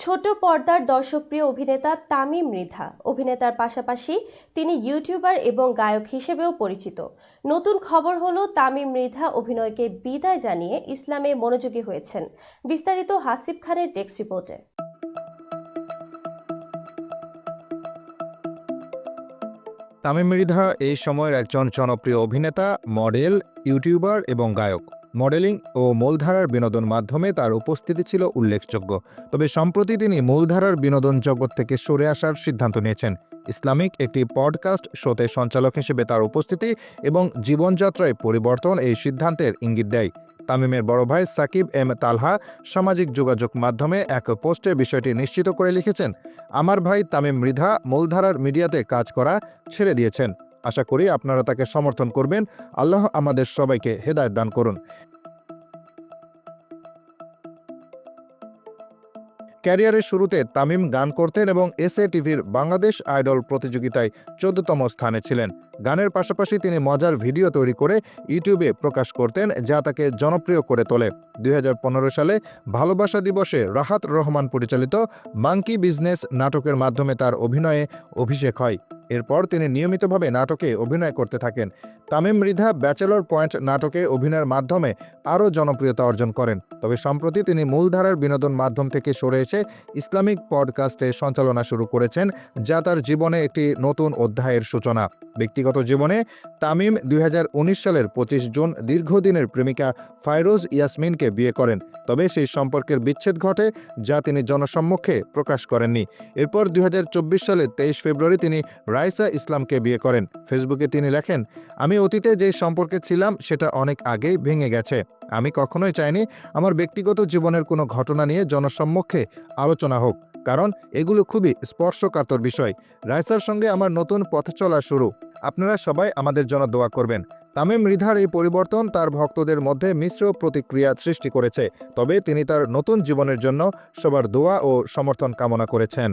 ছোট পর্দার দর্শকপ্রিয় অভিনেতা তামিম মৃধা অভিনেতার পাশাপাশি তিনি ইউটিউবার এবং গায়ক হিসেবেও পরিচিত। নতুন খবর হলো তামিম মৃধা অভিনয়কে বিদায় জানিয়ে ইসলামে মনোযোগী হয়েছেন। বিস্তারিত হাসিব খানের ডেস্ক রিপোর্টে। তামিম মৃধা এই সময়ের একজন জনপ্রিয় অভিনেতা, মডেল, ইউটিউবার এবং গায়ক। মডেলিং ও মূলধারার বিনোদন মাধ্যমে তার উপস্থিতি ছিল উল্লেখযোগ্য। তবে সম্প্রতি তিনি মূলধারার বিনোদন জগৎ থেকে সরে আসার সিদ্ধান্ত নিয়েছেন। ইসলামিক একটি পডকাস্ট শোতে সঞ্চালক হিসেবে তার উপস্থিতি এবং জীবনযাত্রায় পরিবর্তন এই সিদ্ধান্তের ইঙ্গিত দেয়। তামিমের বড় ভাই সাকিব এম তালহা সামাজিক যোগাযোগ মাধ্যমে এক পোস্টে বিষয়টি নিশ্চিত করে লিখেছেন, আমার ভাই তামিম মৃধা মূলধারার মিডিয়াতে কাজ করা ছেড়ে দিয়েছেন। আশা করি আপনারা তাকে সমর্থন করবেন। আল্লাহ আমাদের সবাইকে হেদায়েত দান করুন। ক্যারিয়ারের শুরুতে তামিম গান করতেন এবং এসএ টিভির বাংলাদেশ আইডল প্রতিযোগিতায় 14তম স্থানে ছিলেন। গানের পাশাপাশি তিনি মজার ভিডিও তৈরি করে ইউটিউবে প্রকাশ করতেন, যা তাকে জনপ্রিয় করে তোলে। 2015 সালে ভালোবাসা দিবসে রাহাত রহমান পরিচালিত মাঙ্কি বিজনেস নাটকের মাধ্যমে তার অভিনয়ে অভিষেক হয়। এরপর তিনি নিয়মিতভাবে নাটকে অভিনয় করতে থাকেন। তামিম মৃধা ব্যাচেলর পয়েন্ট নাটকে অভিনয়ের মাধ্যমে আরও জনপ্রিয়তা অর্জন করেন। তবে সম্প্রতি তিনি মূলধারার বিনোদন মাধ্যম থেকে সরে এসে ইসলামিক পডকাস্টে সঞ্চালনা শুরু করেছেন, যা তার জীবনে একটি নতুন অধ্যায়ের সূচনা। ব্যক্তিগত জীবনে তামিম 2019 সালের 25 জুন দীর্ঘদিনের প্রেমিকা ফাইরোজ ইয়াসমিনকে বিয়ে করেন। তবে সেই সম্পর্কের বিচ্ছেদ ঘটে, যা তিনি জনসম্মুখে প্রকাশ করেননি। এরপর 2024 সালের 23 ফেব্রুয়ারি তিনি রাইসা ইসলামকে বিয়ে করেন। ফেসবুকে তিনি লেখেন, আমি অতীতে যে সম্পর্কে ছিলাম সেটা অনেক আগেই ভেঙে গেছে। আমি কখনোই চাইনি আমার ব্যক্তিগত জীবনের কোনো ঘটনা নিয়ে জনসম্মুখে আলোচনা হোক, কারণ এগুলো খুবই স্পর্শকাতর বিষয়। রাইসার সঙ্গে আমার নতুন পথ চলা শুরু। আপনারা সবাই আমাদের জন্য দোয়া করবেন। তামিম মৃধার এই পরিবর্তন তার ভক্তদের মধ্যে মিশ্র প্রতিক্রিয়া সৃষ্টি করেছে, তবে তিনি তার নতুন জীবনের জন্য সবার দোয়া ও সমর্থন কামনা করেছেন।